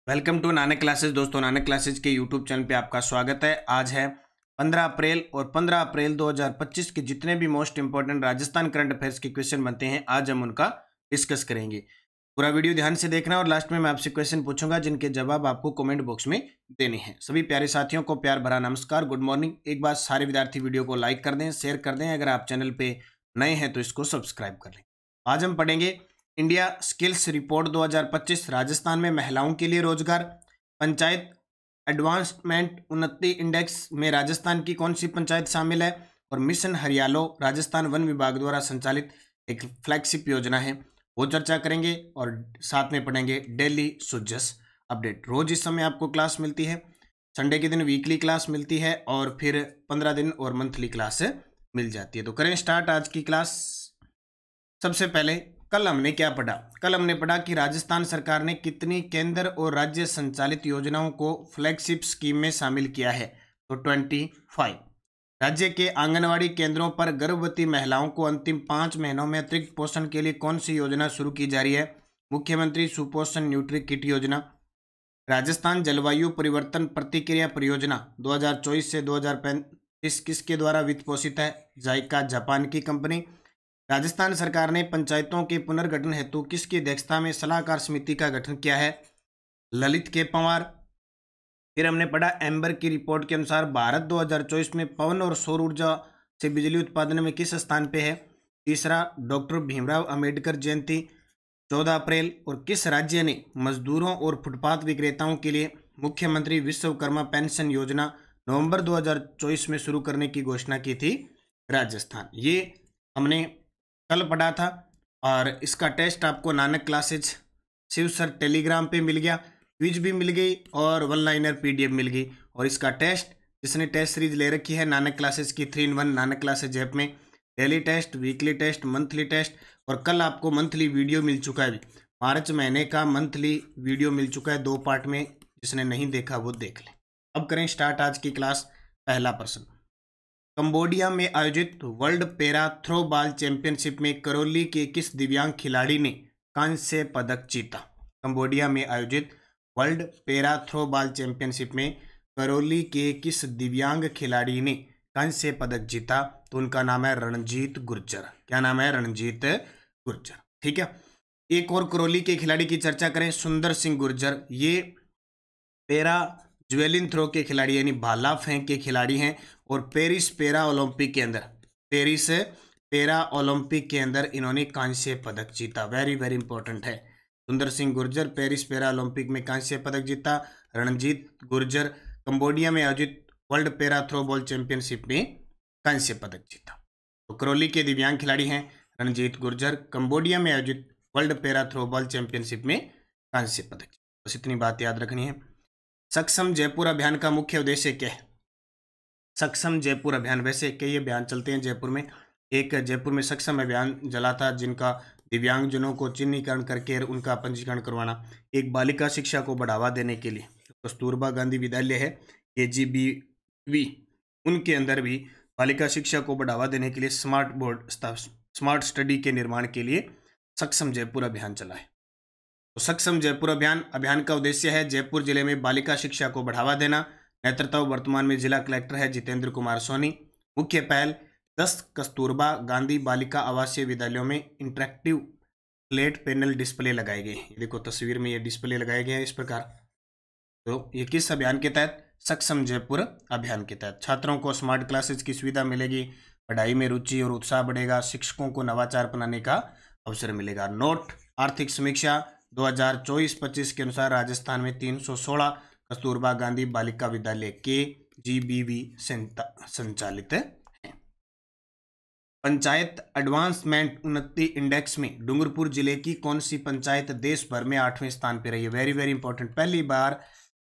Welcome to Nanak classes. दोस्तों, Nanak classes के YouTube channel पे आपका स्वागत है। आज है 15 अप्रैल और 15 अप्रैल 2025 के जितने भी most important Rajasthan current affairs के क्वेश्चन बनते हैं, आज हम उनका डिस्कस करेंगे। पूरा वीडियो ध्यान से देखना और लास्ट में मैं आपसे क्वेश्चन पूछूंगा जिनके जवाब आपको कमेंट बॉक्स में देने हैं। सभी प्यारे साथियों को प्यार भरा नमस्कार, गुड मॉर्निंग। एक बार सारे विद्यार्थी वीडियो को लाइक कर दें, शेयर कर दें। अगर आप चैनल पे नए हैं तो इसको सब्सक्राइब कर लें। आज हम पढ़ेंगे इंडिया स्किल्स रिपोर्ट 2025, राजस्थान में महिलाओं के लिए रोजगार, पंचायत एडवांसमेंट उन्नति इंडेक्स में राजस्थान की कौन सी पंचायत शामिल है, और मिशन हरियालो राजस्थान वन विभाग द्वारा संचालित एक फ्लैगशिप योजना है, वो चर्चा करेंगे। और साथ में पढ़ेंगे डेली सुजस अपडेट। रोज इस समय आपको क्लास मिलती है, संडे के दिन वीकली क्लास मिलती है और फिर 15 दिन और मंथली क्लास मिल जाती है। तो करें स्टार्ट आज की क्लास। सबसे पहले कल हमने क्या पढ़ा? कल हमने पढ़ा कि राजस्थान सरकार ने कितनी केंद्र और राज्य संचालित योजनाओं को फ्लैगशिप स्कीम में शामिल किया है, तो 25। राज्य के आंगनवाड़ी केंद्रों पर गर्भवती महिलाओं को अंतिम 5 महीनों में अतिरिक्त पोषण के लिए कौन सी योजना शुरू की जा रही है? मुख्यमंत्री सुपोषण न्यूट्री किट योजना। राजस्थान जलवायु परिवर्तन प्रतिक्रिया परियोजना 2024 से 2035 किसके द्वारा वित्त पोषित है? जायका जापान की कंपनी। राजस्थान सरकार ने पंचायतों के पुनर्गठन हेतु किसकी अध्यक्षता में सलाहकार समिति का गठन किया है? ललित के पंवार। फिर हमने पढ़ा एम्बर की रिपोर्ट के अनुसार भारत 2024 में पवन और सौर ऊर्जा से बिजली उत्पादन में किस स्थान पे है? तीसरा, डॉक्टर भीमराव अंबेडकर जयंती 14 अप्रैल। और किस राज्य ने मजदूरों और फुटपाथ विक्रेताओं के लिए मुख्यमंत्री विश्वकर्मा पेंशन योजना नवंबर 2024 में शुरू करने की घोषणा की थी? राजस्थान। ये हमने कल पढ़ा था और इसका टेस्ट आपको Nanak classes Shiv sir Telegram पे मिल गया, क्विज भी मिल गई और वन लाइनर पीडीएफ मिल गई। और इसका टेस्ट, जिसने टेस्ट सीरीज ले रखी है नानक क्लासेज की 3-in-1 नानक क्लासेज ऐप में, daily test, weekly test, monthly test, और कल आपको मंथली वीडियो मिल चुका है। मार्च महीने का मंथली वीडियो मिल चुका है 2 पार्ट में, जिसने नहीं देखा वो देख ले। अब करें स्टार्ट आज की क्लास। पहला प्रश्न, कंबोडिया में आयोजित world para throw ball championship में करौली के किस दिव्यांग खिलाड़ी ने कांस्य पदक जीता? कंबोडिया में आयोजित world para throw ball championship में करौली के किस दिव्यांग खिलाड़ी ने कांस्य पदक जीता? तो उनका नाम है रणजीत गुर्जर। क्या नाम है? रणजीत गुर्जर। ठीक है। एक और करौली के खिलाड़ी की चर्चा करें, सुंदर सिंह गुर्जर। ये पैरा ज्वेलिन थ्रो के खिलाड़ी यानी भाला फेंक के खिलाड़ी हैं और पेरिस पैरा ओलंपिक के अंदर इन्होंने कांस्य पदक जीता। वेरी वेरी इंपॉर्टेंट है। Sundar Singh Gurjar Paris para Olympic में कांस्य पदक जीता। रणजीत गुर्जर कंबोडिया में आयोजित world para throw ball championship में कांस्य पदक जीता। तो करौली के दिव्यांग खिलाड़ी हैं रणजीत गुर्जर, कंबोडिया में आयोजित world para throw ball championship में कांस्य पदक जीता। बस इतनी बात याद रखनी है। सक्षम जयपुर अभियान का मुख्य उद्देश्य क्या है? सक्षम जयपुर अभियान, वैसे कई अभियान चलते हैं जयपुर में। एक जयपुर में सक्षम अभियान चला था जिनका दिव्यांगजनों को चिन्हीकरण करके उनका पंजीकरण करवाना। एक बालिका शिक्षा को बढ़ावा देने के लिए कस्तूरबा गांधी विद्यालय है KGBV, उनके अंदर भी बालिका शिक्षा को बढ़ावा देने के लिए स्मार्ट स्टडी के निर्माण के लिए सक्षम जयपुर अभियान चला है। तो सक्षम जयपुर अभियान का उद्देश्य है जयपुर जिले में बालिका शिक्षा को बढ़ावा देना। नेतृत्व वर्तमान में जिला कलेक्टर है जितेंद्र कुमार सोनी। मुख्य पहल 10 कस्तूरबा गांधी बालिका आवासीय विद्यालयों में इंटरेक्टिव फ्लैट पैनल डिस्प्ले लगाए गए। देखो तस्वीर में ये डिस्प्ले लगाए गए हैं इस प्रकार। तो ये किस अभियान के तहत? सक्षम जयपुर अभियान के तहत। छात्रों को स्मार्ट क्लासेज की सुविधा मिलेगी, पढ़ाई में रुचि और उत्साह बढ़ेगा, शिक्षकों को नवाचार अपनाने का अवसर मिलेगा। नोट, आर्थिक समीक्षा 2024-25 के अनुसार राजस्थान में 316 कस्तूरबा गांधी बालिका विद्यालय KGBV संचालित हैं। पंचायत एडवांसमेंट उन्नति इंडेक्स में डूंगरपुर जिले की कौन सी पंचायत देश भर में 8वें स्थान पर रही है? Very very important. पहली बार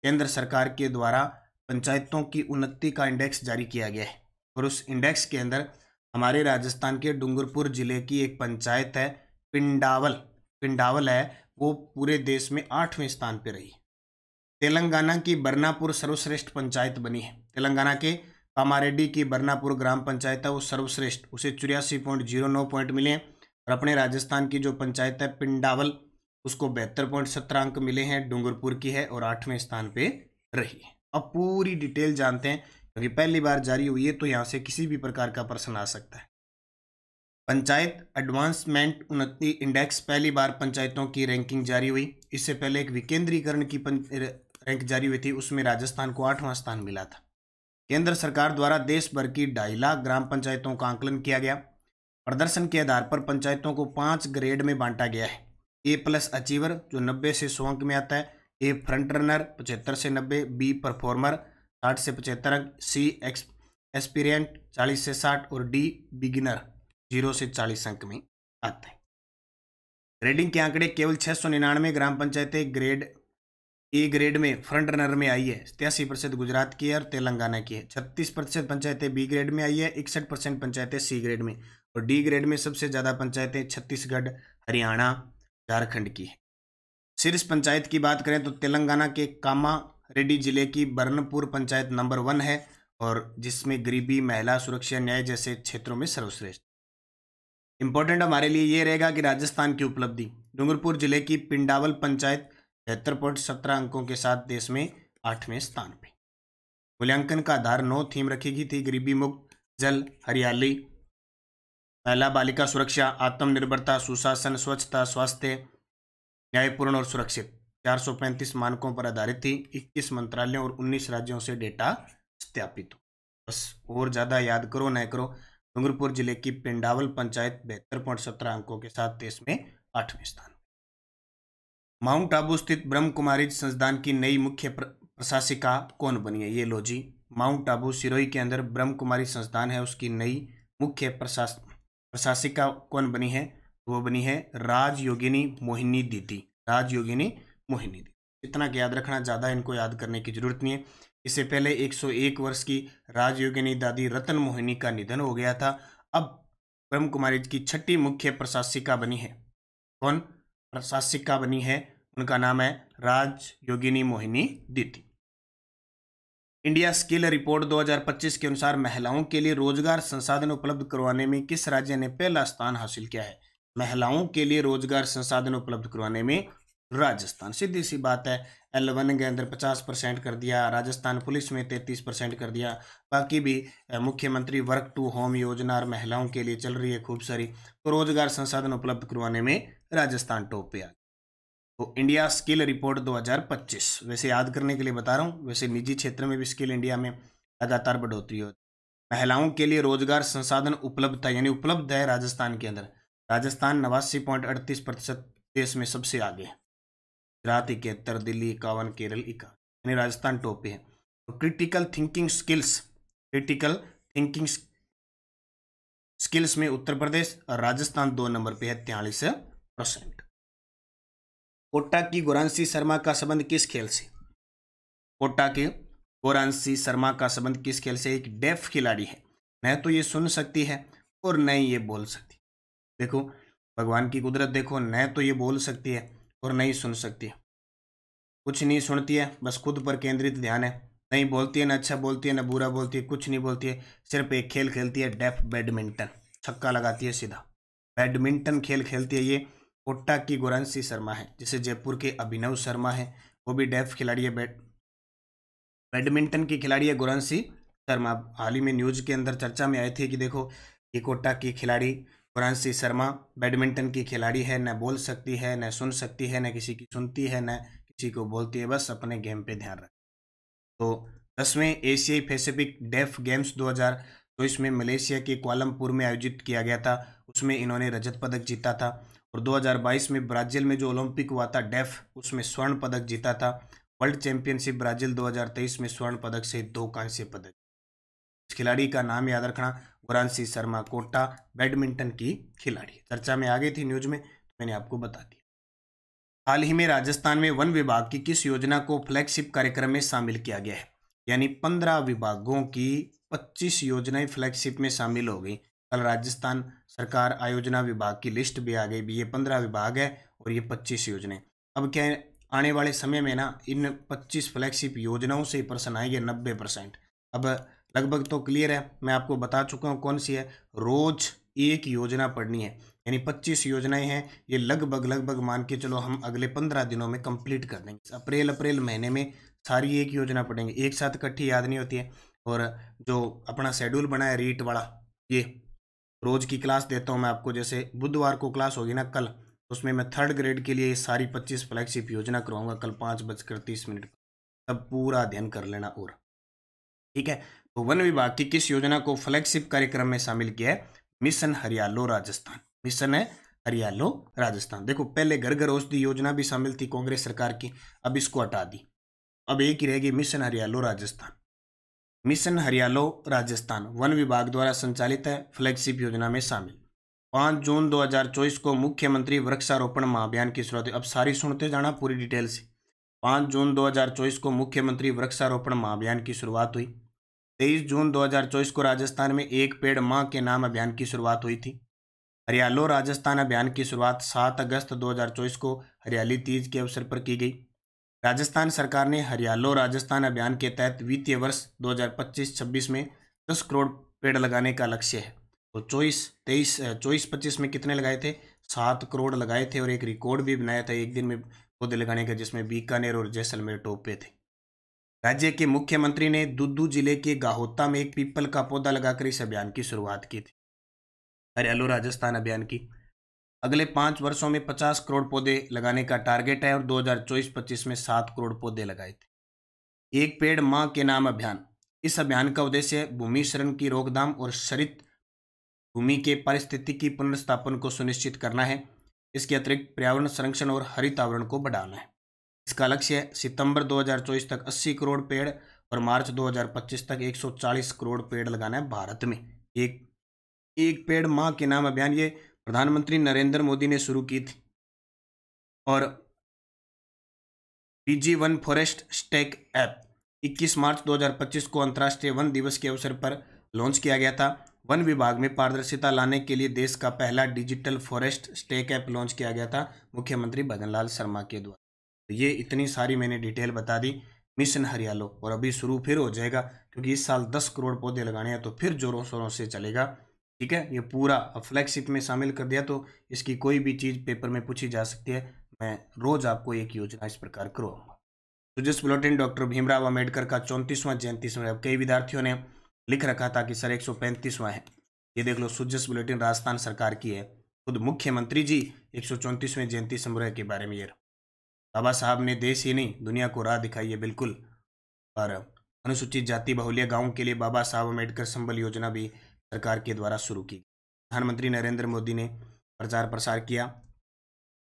केंद्र सरकार के द्वारा पंचायतों की उन्नति का इंडेक्स जारी किया गया है और उस इंडेक्स के अंदर हमारे राजस्थान के डूंगरपुर जिले की एक पंचायत है पिंडावल है, वो पूरे देश में 8वें स्थान पर रही। तेलंगाना की बरनापुर सर्वश्रेष्ठ पंचायत बनी है। तेलंगाना के कामारेड्डी की बरनापुर ग्राम पंचायत है वो सर्वश्रेष्ठ, उसे 84.09 पॉइंट मिले हैं। और अपने राजस्थान की जो पंचायत है पिंडावल, उसको 72.17 अंक मिले हैं। डूंगरपुर की है और 8वें स्थान पे रही है। अब पूरी डिटेल जानते हैं, क्योंकि पहली बार जारी हुई है तो यहाँ से किसी भी प्रकार का प्रश्न आ सकता है। पंचायत एडवांसमेंट उन्नति इंडेक्स, पहली बार पंचायतों की रैंकिंग जारी हुई। इससे पहले एक विकेंद्रीकरण की रैंक जारी हुई थी, उसमें राजस्थान को 8वां स्थान मिला था। केंद्र सरकार द्वारा देश भर की 2.5 लाख ग्राम पंचायतों का आकलन किया गया। प्रदर्शन के आधार पर पंचायतों को 5 ग्रेड में बांटा गया है। A+ अचीवर जो 90 से 100 अंक में आता है, A फ्रंट रनर 75 से 90, B परफॉर्मर 60 से 75 अंक, C एस्पिरेंट 40 से 60 और D बिगिनर 0 से 40 अंक में आता है। ग्रेडिंग के आंकड़े, केवल 699 ग्राम पंचायतें ग्रेड ए ग्रेड में फ्रंट रनर में आई है। 83% गुजरात की है और तेलंगाना की है। 36% पंचायतें बी ग्रेड में आई है। 61% पंचायतें सी ग्रेड में, और डी ग्रेड में सबसे ज़्यादा पंचायतें छत्तीसगढ़, हरियाणा, झारखंड की है। शीर्ष पंचायत की बात करें तो तेलंगाना के कामारेड्डी जिले की बर्नपुर पंचायत नंबर 1 है, और जिसमें गरीबी, महिला सुरक्षा, न्याय जैसे क्षेत्रों में सर्वश्रेष्ठ। इंपॉर्टेंट हमारे लिए ये रहेगा कि राजस्थान की उपलब्धि, डूंगरपुर जिले की पिंडावल पंचायत 73.17 अंकों के साथ देश में 8वें स्थान पे। मूल्यांकन का आधार 9 थीम रखी गई थी: गरीबी मुक्त, जल, हरियाली, महिला बालिका सुरक्षा, आत्मनिर्भरता, सुशासन, स्वच्छता, स्वास्थ्य, न्यायपूर्ण और सुरक्षित। 435 मानकों पर आधारित थी। 21 मंत्रालयों और 19 राज्यों से डेटा सत्यापित हो। बस और ज़्यादा याद करो न करो, डूंगरपुर जिले की पिंडावल पंचायत 72.17 अंकों के साथ देश में 8वें स्थान। माउंट आबू स्थित ब्रह्म कुमारी संस्थान की नई मुख्य प्रशासिका कौन बनी है? ये लो जी, माउंट आबू सिरोही के अंदर ब्रह्म कुमारी संस्थान है, उसकी नई मुख्य प्रशासिका कौन बनी है? वो बनी है राजयोगिनी मोहिनी दीदी। राजयोगिनी मोहिनी दीदी, इतना याद रखना, ज़्यादा इनको याद करने की जरूरत नहीं है। इससे पहले 101 वर्ष की राजयोगिनी दादी रतन मोहिनी का निधन हो गया था। अब ब्रह्म कुमारी की 6ठी मुख्य प्रशासिका बनी है। कौन प्रशासिका बनी है? उनका नाम है राजयोगिनी मोहिनी दीदी। इंडिया स्किल रिपोर्ट 2025 के अनुसार महिलाओं के लिए रोजगार संसाधन उपलब्ध करवाने में किस राज्य ने पहला स्थान हासिल किया है? महिलाओं के लिए रोजगार संसाधन उपलब्ध करवाने में राजस्थान। सीधी सी बात है, L1 के अंदर 50% कर दिया, राजस्थान पुलिस में 33% कर दिया, बाकी भी मुख्यमंत्री वर्क टू होम योजना और महिलाओं के लिए चल रही है खूब सारी, तो रोजगार संसाधन उपलब्ध करवाने में राजस्थान टॉप पे आ गया। तो इंडिया स्किल रिपोर्ट 2025 वैसे याद करने के लिए बता रहा हूँ, वैसे निजी क्षेत्र में भी स्किल इंडिया में लगातार बढ़ोतरी होती है। महिलाओं के लिए रोजगार संसाधन उपलब्धता यानी उपलब्ध है राजस्थान के अंदर। राजस्थान 89.38% देश में सबसे आगे है। गुजरात 71, दिल्ली 51, केरल 51, यानी राजस्थान टॉप पे है। तो क्रिटिकल थिंकिंग स्किल्स में उत्तर प्रदेश और राजस्थान 2 नंबर पे है 43%। कोटा की गौरांशी शर्मा का संबंध किस खेल से? कोटा के गौरांशी शर्मा का संबंध किस खेल से? एक डेफ खिलाड़ी है, न तो ये सुन सकती है और न ही ये बोल सकती। देखो भगवान की कुदरत देखो, न तो ये बोल सकती है और नहीं सुन सकती है, कुछ नहीं सुनती है, बस खुद पर केंद्रित ध्यान है, नहीं बोलती है, न अच्छा बोलती है, न बुरा बोलती है, कुछ नहीं बोलती है, सिर्फ एक खेल खेलती है, डेफ बैडमिंटन। छक्का लगाती है सीधा, बैडमिंटन खेल खेलती है ये। कोटा की गौरांशी शर्मा है। जैसे जयपुर के अभिनव शर्मा है, वो भी डेफ खिलाड़ी है, बैडमिंटन की खिलाड़ी है गौरांशी शर्मा। हाल ही में न्यूज के अंदर चर्चा में आए थे कि देखो ये कोटा की खिलाड़ी गौरांशी शर्मा बैडमिंटन की खिलाड़ी है, न बोल सकती है, न सुन सकती है, न किसी की सुनती है, न किसी को बोलती है, बस अपने गेम पे ध्यान रख। तो 10वें एशियाई पैसिफिक डेफ गेम्स 2024 में मलेशिया के कुआलालंपुर में आयोजित किया गया था, उसमें इन्होंने रजत पदक जीता था। और 2022 में ब्राजील में जो ओलंपिक हुआ था डेफ, उसमें स्वर्ण पदक जीता था। वर्ल्ड चैंपियनशिप ब्राजील 2023 में स्वर्ण पदक से 2 कांस्य पदक। इस खिलाड़ी का नाम याद रखना, गौरांशी शर्मा, कोटा बैडमिंटन की खिलाड़ी। चर्चा में आ गई थी न्यूज में, मैंने आपको बता दिया। हाल ही में राजस्थान में वन विभाग की किस योजना को फ्लैगशिप कार्यक्रम में शामिल किया गया है? यानी 15 विभागों की 25 योजनाएं फ्लैगशिप में शामिल हो गई। कल राजस्थान सरकार आयोजना विभाग की लिस्ट भी आ गई भी, ये 15 विभाग है और ये 25 योजनाएं। अब क्या है, आने वाले समय में ना इन 25 फ्लैगशिप योजनाओं से प्रश्न आएंगे 90%। अब लगभग तो क्लियर है, मैं आपको बता चुका हूँ कौन सी है। रोज एक योजना पढ़नी है, यानी 25 योजनाएं हैं। ये लगभग मान के चलो हम अगले 15 दिनों में कंप्लीट कर देंगे। अप्रैल महीने में सारी एक योजना पढ़ेंगे, एक साथ इकट्ठी याद नहीं होती है। और जो अपना शेड्यूल बना है रीट वाला, ये रोज की क्लास देता हूँ मैं आपको। जैसे बुधवार को क्लास होगी ना कल, उसमें मैं 3rd ग्रेड के लिए सारी 25 फ्लैगशिप योजना करवाऊंगा कल 5:30 तब पूरा अध्ययन कर लेना। और ठीक है, तो वन विभाग की किस योजना को फ्लैगशिप कार्यक्रम में शामिल किया है? मिशन हरियालो राजस्थान। मिशन है हरियालो राजस्थान। देखो पहले घर घर औषधि योजना भी शामिल थी कांग्रेस सरकार की, अब इसको हटा दी, अब एक ही रहेगी मिशन हरियालो राजस्थान। मिशन हरियालो राजस्थान वन विभाग द्वारा संचालित है, फ्लैगशिप योजना में शामिल। 5 जून 2024 को मुख्यमंत्री वृक्षारोपण महाअभियान की शुरुआत। अब सारी सुनते जाना पूरी डिटेल से। 5 जून 2024 को मुख्यमंत्री वृक्षारोपण महाअभियान की शुरुआत हुई। 23 जून 2024 को राजस्थान में एक पेड़ मां के नाम अभियान की शुरुआत हुई थी। हरियालो राजस्थान अभियान की शुरुआत 7 अगस्त 2024 को हरियाली तीज के अवसर पर की गई। राजस्थान सरकार ने हरियालो राजस्थान अभियान के तहत वित्तीय वर्ष 2025-26 में 10 करोड़ पेड़ लगाने का लक्ष्य है। तो 24-25 में कितने लगाए थे? 7 करोड़ लगाए थे। और एक रिकॉर्ड भी बनाया था एक दिन में पौधे लगाने का, जिसमें बीकानेर और जैसलमेर टॉप पे थे। राज्य के मुख्यमंत्री ने दुद्दू जिले के गाहोता में एक पीपल का पौधा लगाकर इस अभियान की शुरुआत की थी, हरियालो राजस्थान अभियान की। अगले 5 वर्षों में 50 करोड़ पौधे लगाने का टारगेट है और 2024-25 में 7 करोड़ पौधे लगाए थे। एक पेड़ मां के नाम अभियान। इस अभियान का उद्देश्य भूमि क्षरण की रोकथाम और क्षरित भूमि के पारिस्थितिकी पुनर्स्थापन को सुनिश्चित करना है। इसके अतिरिक्त पर्यावरण संरक्षण और हरित आवरण को बढ़ाना है। इसका लक्ष्य सितंबर 2024 तक 80 करोड़ पेड़ और मार्च 2025 तक 140 करोड़ पेड़ लगाना है भारत में। एक पेड़ मां के नाम अभियान ये प्रधानमंत्री नरेंद्र मोदी ने शुरू की थी और PG one forest stack app 21 March 2025 को अंतर्राष्ट्रीय वन दिवस के अवसर पर लॉन्च किया गया था। वन विभाग में पारदर्शिता लाने के लिए देश का पहला digital forest stack app launch किया गया था मुख्यमंत्री भजनलाल शर्मा के द्वारा। तो ये इतनी सारी मैंने डिटेल बता दी मिशन हरियालो। और अभी शुरू फिर हो जाएगा क्योंकि इस साल 10 करोड़ पौधे लगाने हैं, तो फिर जोरों शोरों से चलेगा। ठीक है, ये पूरा फ्लैगशिप में शामिल कर दिया, तो इसकी कोई भी चीज़ पेपर में पूछी जा सकती है। मैं रोज आपको एक योजना इस प्रकार करवाऊंगा। तो जिस बुलेटिन डॉक्टर भीमराव अम्बेडकर का 34वां जयंती समारोह, कई विद्यार्थियों ने लिख रखा था कि सर 135वां है। ये देख लो, सुजस बुलेटिन राजस्थान सरकार की है, खुद मुख्यमंत्री जी 134वें जयंती समारोह के बारे में। ये बाबा साहब ने देश ही नहीं दुनिया को राह दिखाई है बिल्कुल। और अनुसूचित जाति बहुल्य गांवों के लिए बाबा साहब अम्बेडकर संबल योजना भी सरकार के द्वारा शुरू की। प्रधानमंत्री नरेंद्र मोदी ने प्रचार प्रसार किया।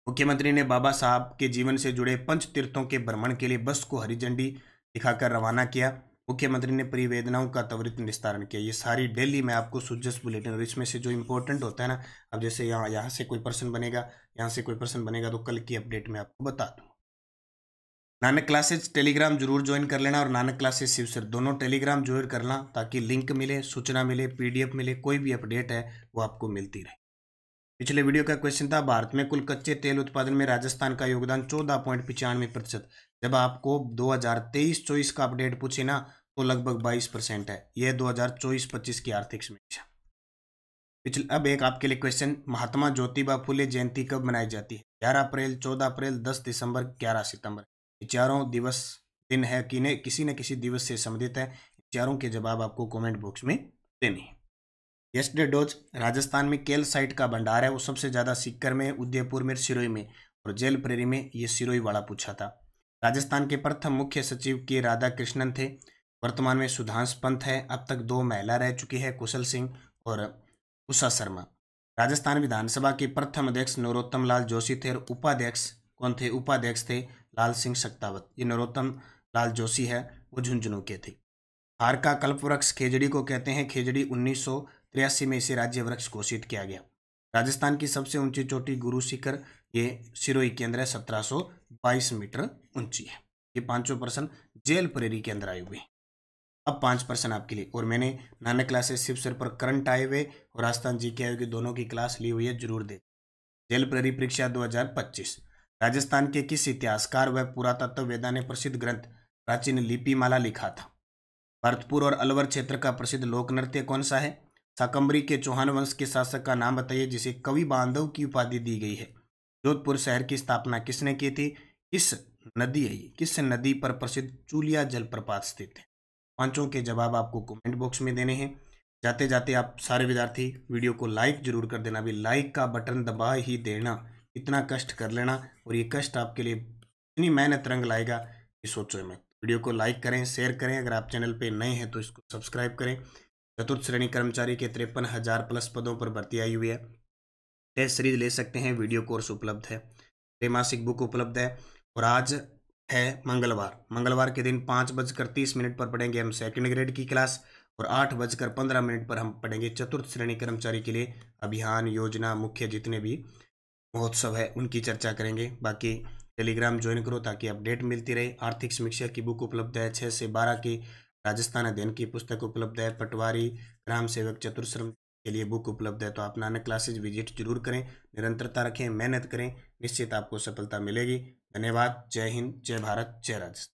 मुख्यमंत्री ने बाबा साहब के जीवन से जुड़े 5 तीर्थों के भ्रमण के लिए बस को हरी झंडी दिखाकर रवाना किया। मुख्यमंत्री ने परिवेदनाओं का त्वरित निस्तारण किया। ये सारी डेली मैं आपको सुजस बुलेटिन, और इसमें से जो इंपॉर्टेंट होता है ना, अब जैसे यहाँ से कोई प्रश्न बनेगा, यहाँ से कोई प्रश्न बनेगा, तो कल की अपडेट में आपको बता दूँ। नानक क्लासेज टेलीग्राम जरूर ज्वाइन कर लेना, और नानक क्लासेज शिव सर दोनों टेलीग्राम ज्वाइन करना, ताकि लिंक मिले, सूचना मिले, पीडीएफ मिले, कोई भी अपडेट है वो आपको मिलती रहे। पिछले वीडियो का क्वेश्चन था, भारत में कुल कच्चे तेल उत्पादन में राजस्थान का योगदान 14.95%। जब आपको 2023-24 का अपडेट पूछे ना, तो लगभग 22% है। यह 2024-25 की आर्थिक समीक्षा। अब एक आपके लिए क्वेश्चन, महात्मा ज्योतिबा फुले जयंती कब मनाई जाती है? 11 अप्रैल, 14 अप्रैल, 10 दिसंबर, 11 सितंबर। ये चारों दिवस दिन है कि किसी न किसी दिवस से संबंधित है। चारों के जवाब आपको कमेंट बॉक्स में देने हैं। यस्टरडे डोज, राजस्थान में केल साइट का भंडार है, वो सबसे ज़्यादा सीकर में, उदयपुर में, सिरोही में और जेल प्रेरी में। ये सिरोही वाला पूछा था। राजस्थान के प्रथम मुख्य सचिव के राधा कृष्णन थे। वर्तमान में सुधांश पंत है। अब तक 2 महिला रह चुकी है, कुशल सिंह और उषा शर्मा। राजस्थान विधानसभा के प्रथम अध्यक्ष नरोत्तम लाल जोशी थे, और उपाध्यक्ष कौन थे? उपाध्यक्ष थे लाल सिंह शक्तावत। ये नरोत्तम लाल जोशी है, वो झुंझुनू के थे। हार का कल्प वृक्ष खेजड़ी को कहते हैं। खेजड़ी 1983 में इसे राज्य वृक्ष घोषित किया गया। राजस्थान की सबसे ऊंची चोटी गुरु शिखर, ये सिरोही के अंदर है, 1722 मीटर ऊंची है। ये 5 प्रश्न जेल प्रेरी के अंदर आए हुए। अब 5 प्रश्न आपके लिए, और मैंने नानक क्लासेस शिव सर पर करंट आए हुए और राजस्थान जी के आए हुए दोनों की क्लास ली हुई है, जरूर दे। जेल प्रेरी परीक्षा 2025। राजस्थान के किस इतिहासकार व पुरातत्व वेदा ने प्रसिद्ध ग्रंथ प्राचीन लिपिमाला लिखा था? भरतपुर और अलवर क्षेत्र का प्रसिद्ध लोक नृत्य कौन सा है? शाकंभरी के चौहान वंश के शासक का नाम बताइए जिसे कवि बांधव की उपाधि दी गई है। जोधपुर शहर की स्थापना किसने की थी? किस नदी है ये? किस नदी पर प्रसिद्ध चूलिया जलप्रपात स्थित है? पांचों के जवाब आपको कमेंट बॉक्स में देने हैं। जाते जाते आप सारे विद्यार्थी वीडियो को लाइक जरूर कर देना। भी लाइक का बटन दबा ही देना, इतना कष्ट कर लेना, और ये कष्ट आपके लिए इतनी मेहनत रंग लाएगा ये सोचो मत। वीडियो को लाइक करें, शेयर करें। अगर आप चैनल पे नए हैं तो इसको सब्सक्राइब करें। चतुर्थ श्रेणी कर्मचारी के 53,000 प्लस पदों पर भर्ती आई हुई है। टेस्ट सीरीज ले सकते हैं, वीडियो कोर्स उपलब्ध है, त्रैमासिक बुक उपलब्ध है। और आज है मंगलवार के दिन 5:30 पर पढ़ेंगे हम सेकंड ग्रेड की क्लास, और 8:15 पर हम पढ़ेंगे चतुर्थ श्रेणी कर्मचारी के लिए अभियान, योजना, मुख्य जितने भी महोत्सव है उनकी चर्चा करेंगे। बाकी टेलीग्राम ज्वाइन करो ताकि अपडेट मिलती रहे। आर्थिक समीक्षा की बुक उपलब्ध है, 6 से 12 की राजस्थान अध्ययन की पुस्तक उपलब्ध है, पटवारी, ग्राम सेवक, चतुर्श्रम के लिए बुक उपलब्ध है। तो आप नानक क्लासेज विजिट जरूर करें, निरंतरता रखें, मेहनत करें, निश्चित आपको सफलता मिलेगी। धन्यवाद। जय हिंद, जय भारत, जय राजस्थान।